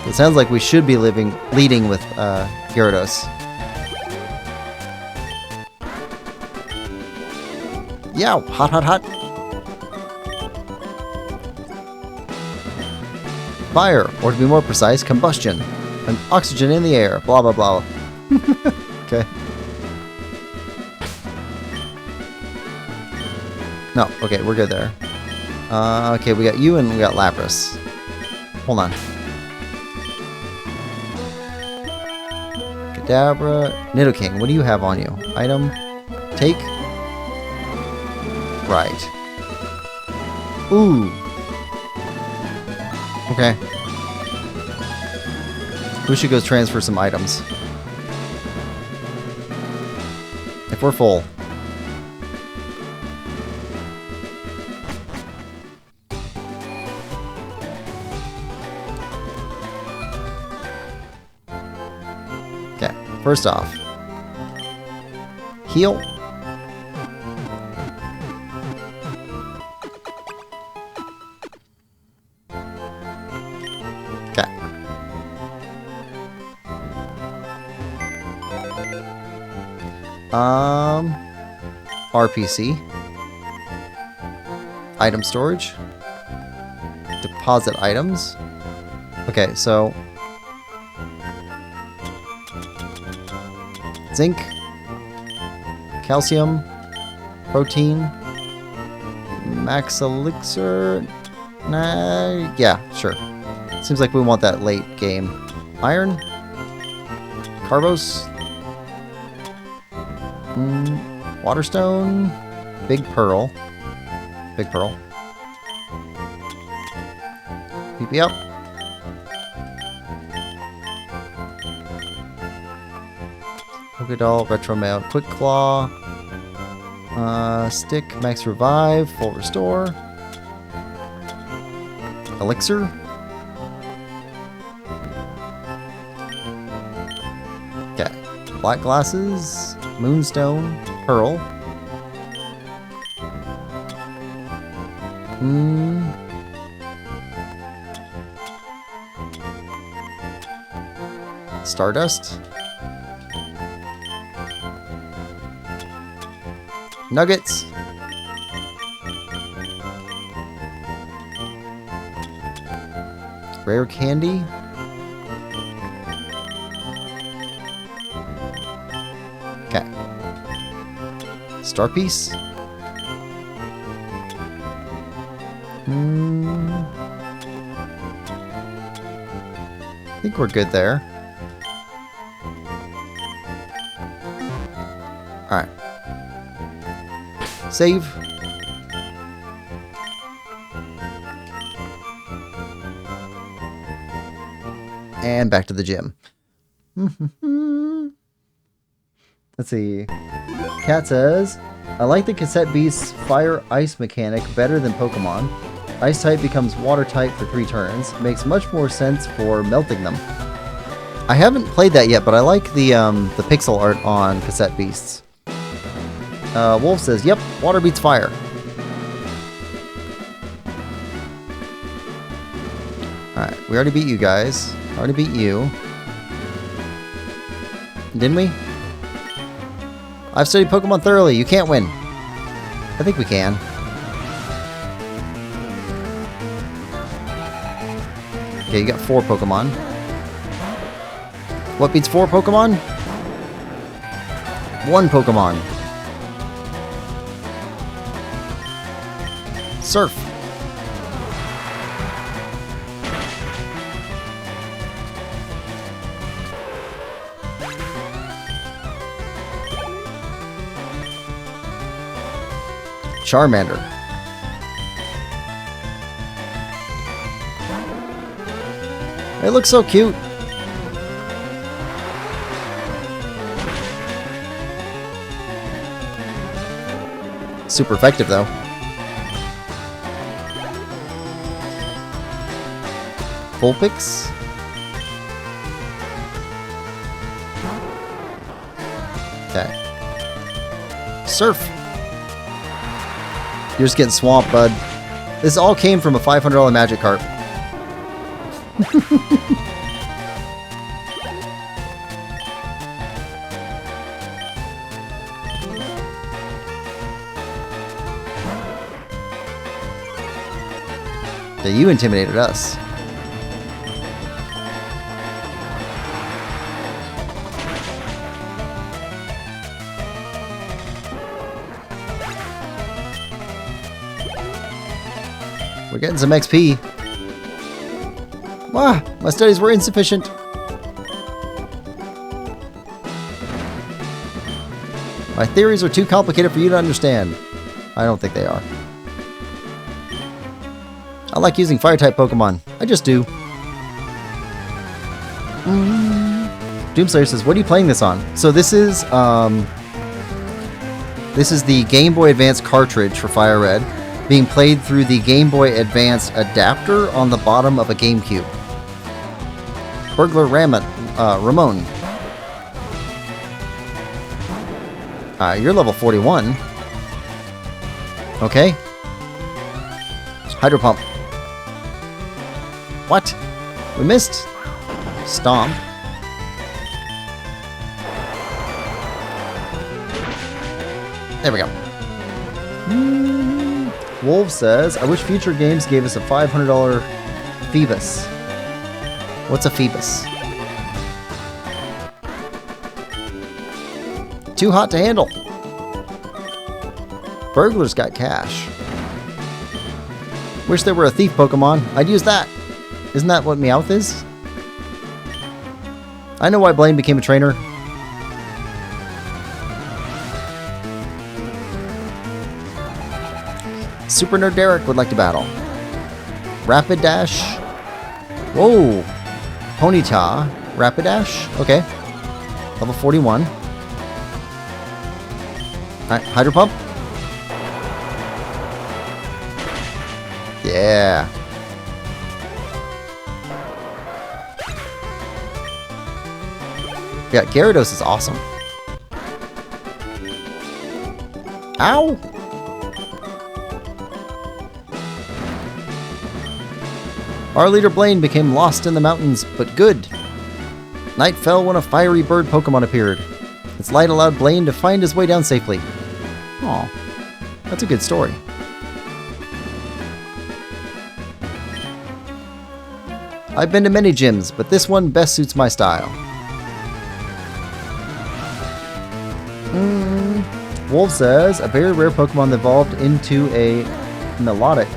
A: It sounds like we should be leading with Gyarados. Yeah, hot, hot, hot. Fire, or to be more precise, combustion. And oxygen in the air. Blah, blah, blah. Okay. No, okay, we're good there. Okay, we got you and we got Lapras. Hold on. Kadabra. Nidoking, what do you have on you? Item. Take. Right. Ooh. Okay. We should go transfer some items. If we're full. Okay, first off. Heal. RPC. Item storage. Deposit items. Okay, so zinc, calcium, protein, max elixir. Nah, yeah, sure. Seems like we want that late game. Iron, Carbos. Waterstone, Big Pearl. Big Pearl. PP up. Pokédoll, Retro Mail, Quick Claw. Stick, Max Revive, Full Restore. Elixir. Okay. Black Glasses, Moonstone, Pearl. Stardust. Nuggets. Rare candy. Okay. Star piece. I think we're good there. Alright. Save. And back to the gym. Let's see. Cat says, I like the Cassette Beast's Fire Ice mechanic better than Pokemon. Ice type becomes water type for 3 turns. Makes much more sense for melting them. I haven't played that yet, but I like the pixel art on Cassette Beasts. Wolf says, yep, water beats fire. Alright, we already beat you guys. Already beat you. Didn't we? I've studied Pokemon thoroughly. You can't win. I think we can. Okay, you got 4 Pokemon. What beats 4 Pokemon? 1 Pokemon. Surf. Charmander. It looks so cute. Super effective, though. Vulpix. Okay. Surf. You're just getting swamped, bud. This all came from a $500 magic cart. That you intimidated us. We're getting some XP. Ah, my studies were insufficient. My theories are too complicated for you to understand. I don't think they are. I like using fire-type Pokemon. I just do. Doomslayer says, what are you playing this on? So this is the Game Boy Advance cartridge for FireRed, being played through the Game Boy Advance adapter on the bottom of a GameCube. Burglar Ramon. You're level 41. Okay. Hydro Pump. What? We missed. Stomp. There we go. Wolf says, I wish future games gave us a $500 Phoebus. What's a Phoebus? Too hot to handle. Burglar's got cash. Wish there were a thief Pokemon. I'd use that. Isn't that what Meowth is? I know why Blaine became a trainer. Super Nerd Derek would like to battle. Rapid Dash. Whoa. Ponyta. Rapid Dash. Okay. Level 41. Hydro Pump. Yeah. Yeah, Gyarados is awesome. Ow! Our leader Blaine became lost in the mountains, but good. Night fell when a fiery bird Pokemon appeared. Its light allowed Blaine to find his way down safely. Aw, that's a good story. I've been to many gyms, but this one best suits my style. Wolf says, a very rare Pokemon that evolved into a Melodic.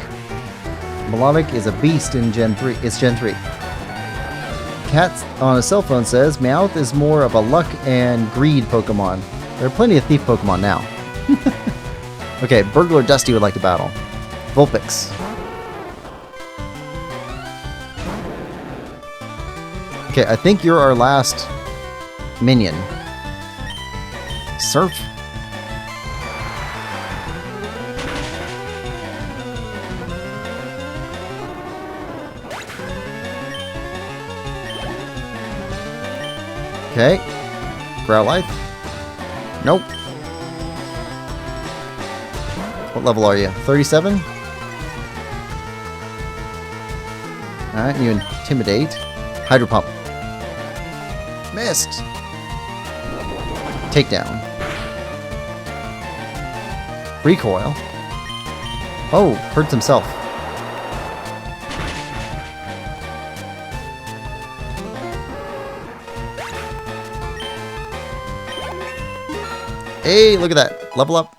A: Melodic is a beast in Gen 3. It's Gen 3. Cat on a cell phone says, Meowth is more of a luck and greed Pokemon. There are plenty of thief Pokemon now. Okay, Burglar Dusty would like to battle. Vulpix. Okay, I think you're our last minion. Surf. Okay. Growlithe. Nope. What level are you? 37? Alright, you intimidate. Hydro Pump. Missed. Takedown. Recoil. Oh, hurts himself. Hey, look at that. Level up.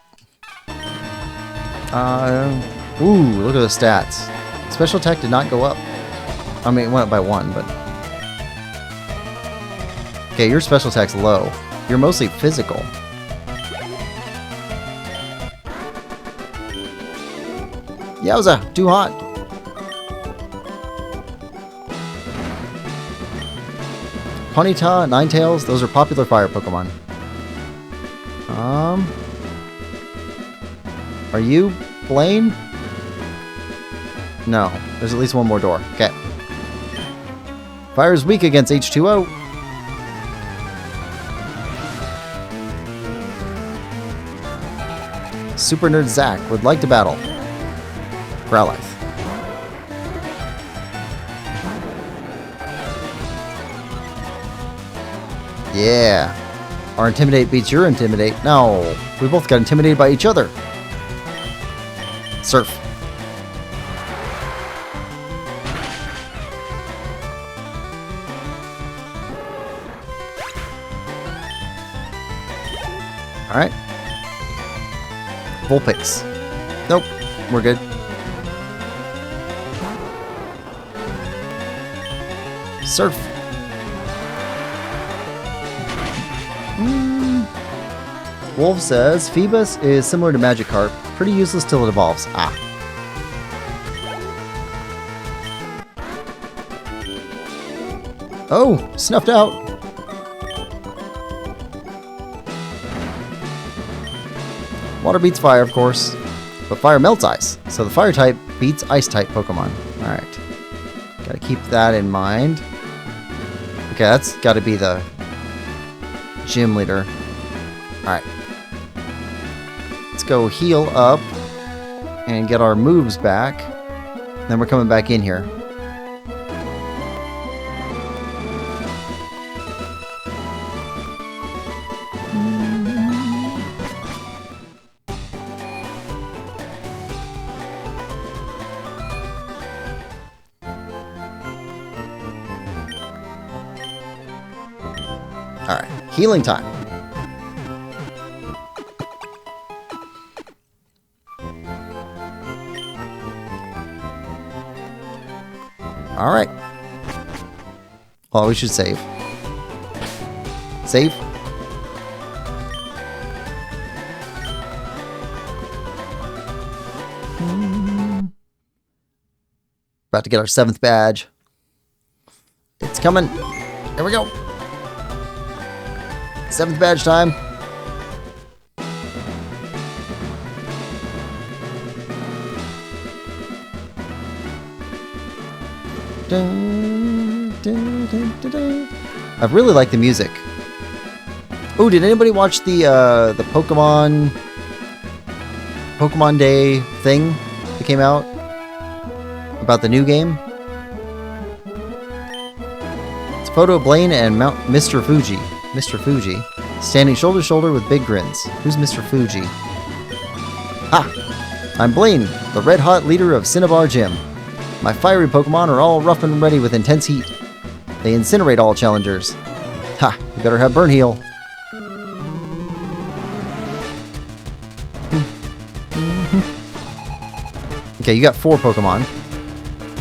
A: Ooh, look at the stats. Special attack did not go up. I mean, it went up by 1, but... Okay, your special attack's low. You're mostly physical. Yowza, too hot. Ponyta, Ninetales, those are popular fire Pokemon. Are you Blaine? No, there's at least one more door. Okay. Fire is weak against H2O. Super Nerd Zach would like to battle. Growlithe. Yeah. Our Intimidate beats your Intimidate. No. We both got intimidated by each other. Surf. Alright. Vulpix. Nope. We're good. Surf. Wolf says, Phoebus is similar to Magikarp. Pretty useless till it evolves. Ah. Oh! Snuffed out! Water beats fire, of course. But fire melts ice. So the fire type beats ice type Pokemon. Alright. Gotta keep that in mind. Okay, that's gotta be the gym leader. Alright. Let's go heal up and get our moves back. Then we're coming back in here. Alright, healing time. Alright. Well, we should save. Save. About to get our 7th badge. It's coming. Here we go. 7th badge time. I really like the music. Oh, did anybody watch the Pokemon Day thing that came out about the new game? It's a photo of Blaine and Mr. Fuji. Mr. Fuji, standing shoulder to shoulder with big grins. Who's Mr. Fuji? Ha! I'm Blaine, the red-hot leader of Cinnabar Gym. My fiery Pokemon are all rough and ready with intense heat. They incinerate all challengers. Ha! You better have Burn Heal. Okay, you got 4 Pokemon.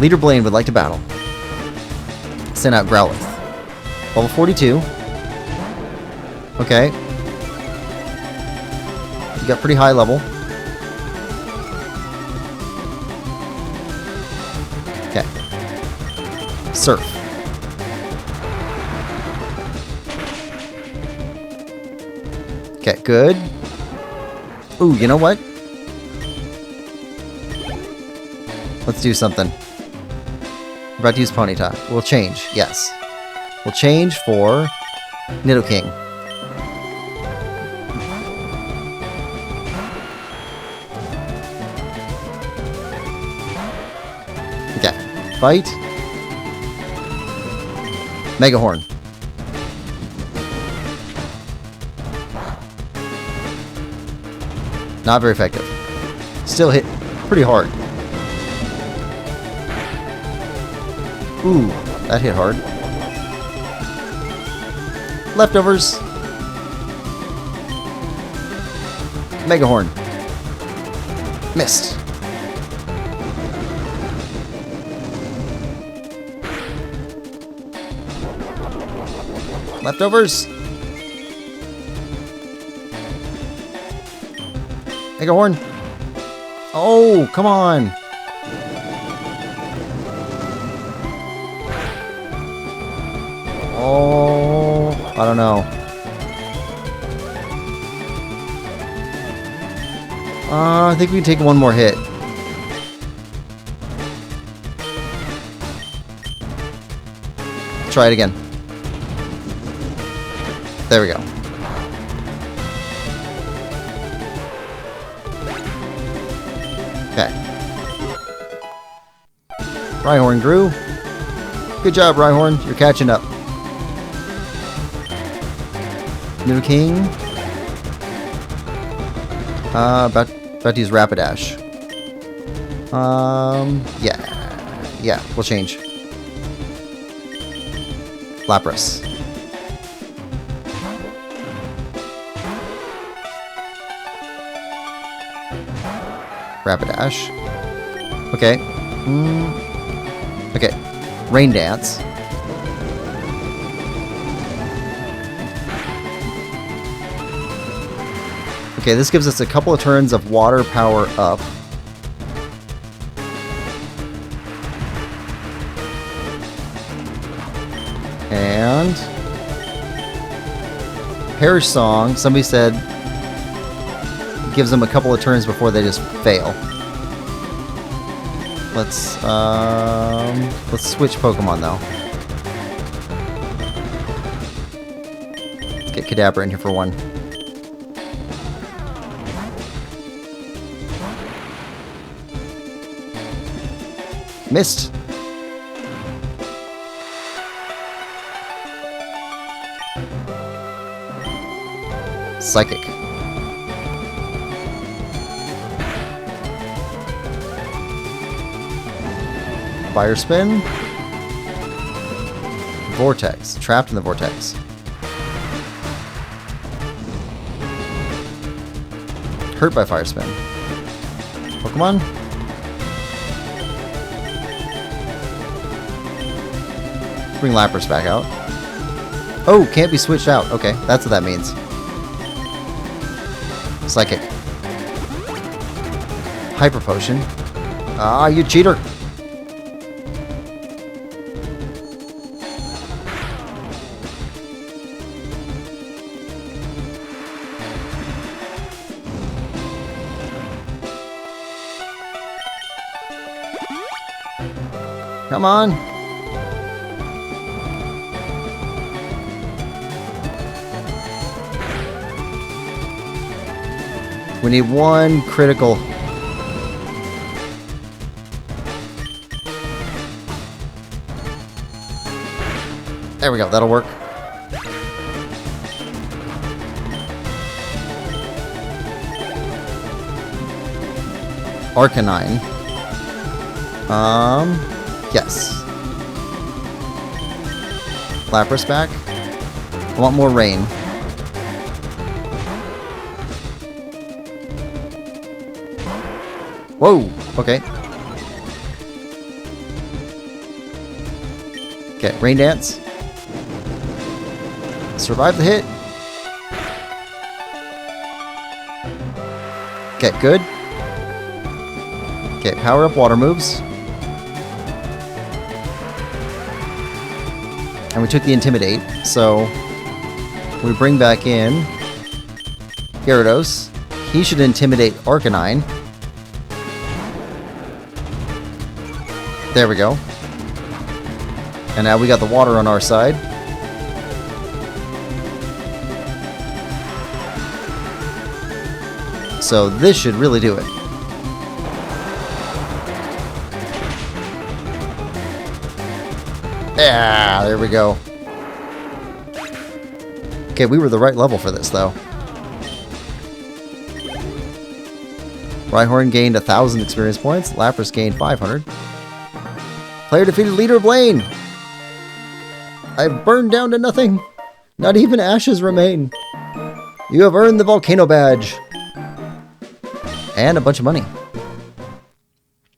A: Leader Blaine would like to battle. Send out Growlithe. Level 42. Okay. You got pretty high level. Okay. Surf. Okay, good. Ooh, you know what? Let's do something. We're about to use Ponyta. We'll change. Yes. We'll change for Nidoking. Okay. Fight. Mega Horn. Not very effective. Still hit pretty hard. Ooh, that hit hard. Leftovers. Mega Horn. Missed. Leftovers. Mega Horn. Oh, come on. Oh. I don't know. I think we can take one more hit. Try it again. There we go. Okay. Rhyhorn grew. Good job, Rhyhorn. You're catching up. New King. About to use Rapidash. Yeah, we'll change. Lapras. Rapidash. Okay. Okay. Rain Dance. Okay, this gives us a couple of turns of water power up. And Perish Song, somebody said, gives them a couple of turns before they just fail. Let's switch Pokemon though. Let's get Kadabra in here for one. Missed. Psychic. Fire Spin. Vortex. Trapped in the Vortex. Hurt by Fire Spin. Pokemon. Bring Lapras back out. Oh, can't be switched out. Okay, that's what that means. Psychic. Hyper Potion. Ah, you cheater! Come on! We need one critical. There we go, that'll work. Arcanine. Yes. Lapras back. I want more rain. Whoa! Okay. Okay, Rain Dance. Survive the hit. Okay, good. Okay, power up water moves. And we took the Intimidate, so we bring back in Gyarados. He should intimidate Arcanine. There we go. And now we got the water on our side. So this should really do it. Yeah, there we go. Okay, we were the right level for this, though. Rhyhorn gained 1,000 experience points. Lapras gained 500. Player defeated Leader Blaine. I've burned down to nothing. Not even ashes remain. You have earned the Volcano badge. And a bunch of money.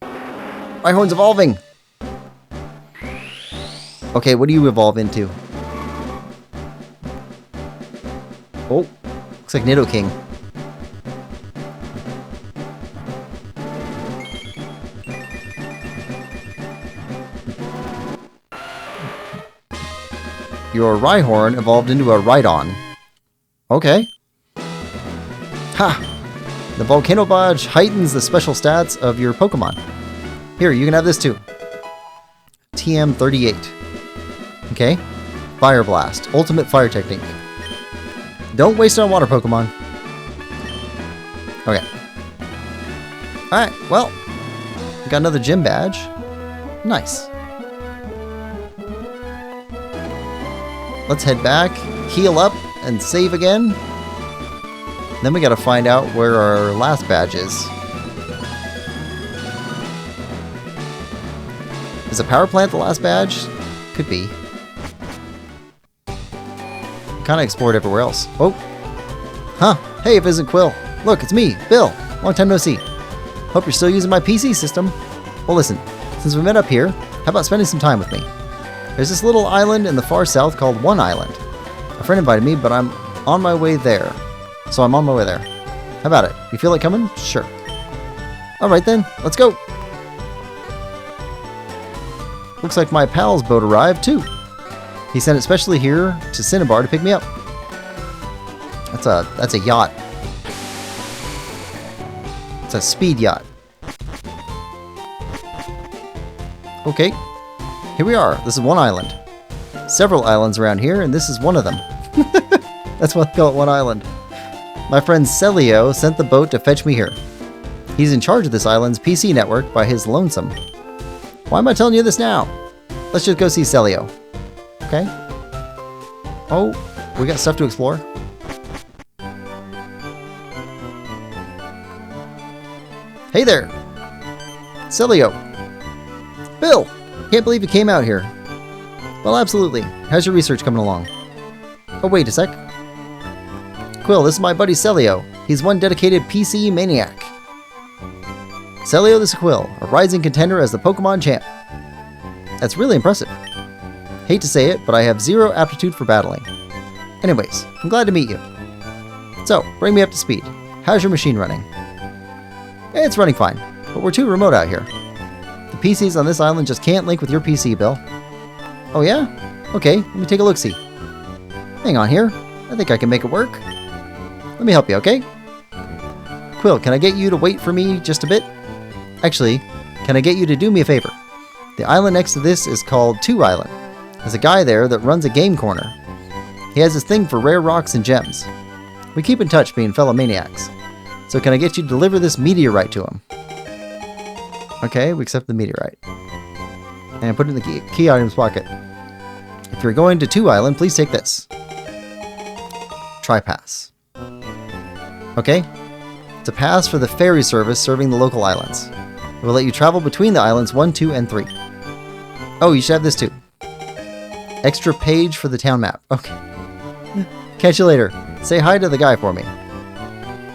A: Rhyhorn's evolving. Okay, what do you evolve into? Oh, looks like Nidoking. Your Rhyhorn evolved into a Rhydon. Okay. Ha! The Volcano Badge heightens the special stats of your Pokemon. Here, you can have this too. TM38. Okay. Fire Blast. Ultimate Fire Technique. Don't waste it on water Pokemon. Okay. Alright, well. We got another gym badge. Nice. Let's head back, heal up, and save again. Then we gotta find out where our last badge is. Is a power plant the last badge? Could be. Kinda explored everywhere else. Oh! Huh! Hey, if it isn't Quill! Look, it's me, Bill! Long time no see. Hope you're still using my PC system. Well listen, since we met up here, how about spending some time with me? There's this little island in the far south called One Island. A friend invited me, but I'm on my way there. So I'm on my way there. How about it? You feel like coming? Sure. Alright then, let's go! Looks like my pal's boat arrived too. He sent it specially here to Cinnabar to pick me up. That's a yacht. It's a speed yacht. Okay. Here we are. This is One Island. Several islands around here, and this is one of them. That's why they call it One Island. My friend Celio sent the boat to fetch me here. He's in charge of this island's PC network by his lonesome. Why am I telling you this now? Let's just go see Celio. Okay. Oh, we got stuff to explore. Hey there! Celio! Bill! Can't believe you came out here. Well, absolutely. How's your research coming along? Oh, wait a sec. Quill, this is my buddy Celio. He's one dedicated PC maniac. Celio, this is Quill, a rising contender as the Pokemon champ. That's really impressive. Hate to say it, but I have zero aptitude for battling. Anyways, I'm glad to meet you. So, bring me up to speed. How's your machine running? It's running fine, but we're too remote out here. The PCs on this island just can't link with your PC, Bill. Oh yeah? Okay, let me take a look-see. Hang on here. I think I can make it work. Let me help you, okay? Quill, can I get you to wait for me just a bit? Actually, can I get you to do me a favor? The island next to this is called Two Island. There's a guy there that runs a game corner. He has this thing for rare rocks and gems. We keep in touch being fellow maniacs. So can I get you to deliver this meteorite to him? Okay, we accept the meteorite. And put it in the key items pocket. If you're going to Two Island, please take this. Try pass. Okay? It's a pass for the ferry service serving the local islands. It will let you travel between the islands 1, 2, and 3. Oh, you should have this too. Extra page for the town map. Okay. Catch you later. Say hi to the guy for me.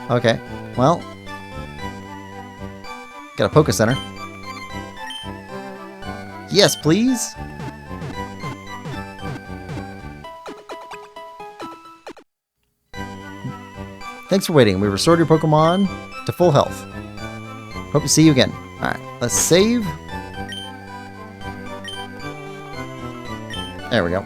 A: Okay. Well. Got a Poké Center. Yes, please. Thanks for waiting. We restored your Pokemon to full health. Hope to see you again. Alright, let's save. There we go.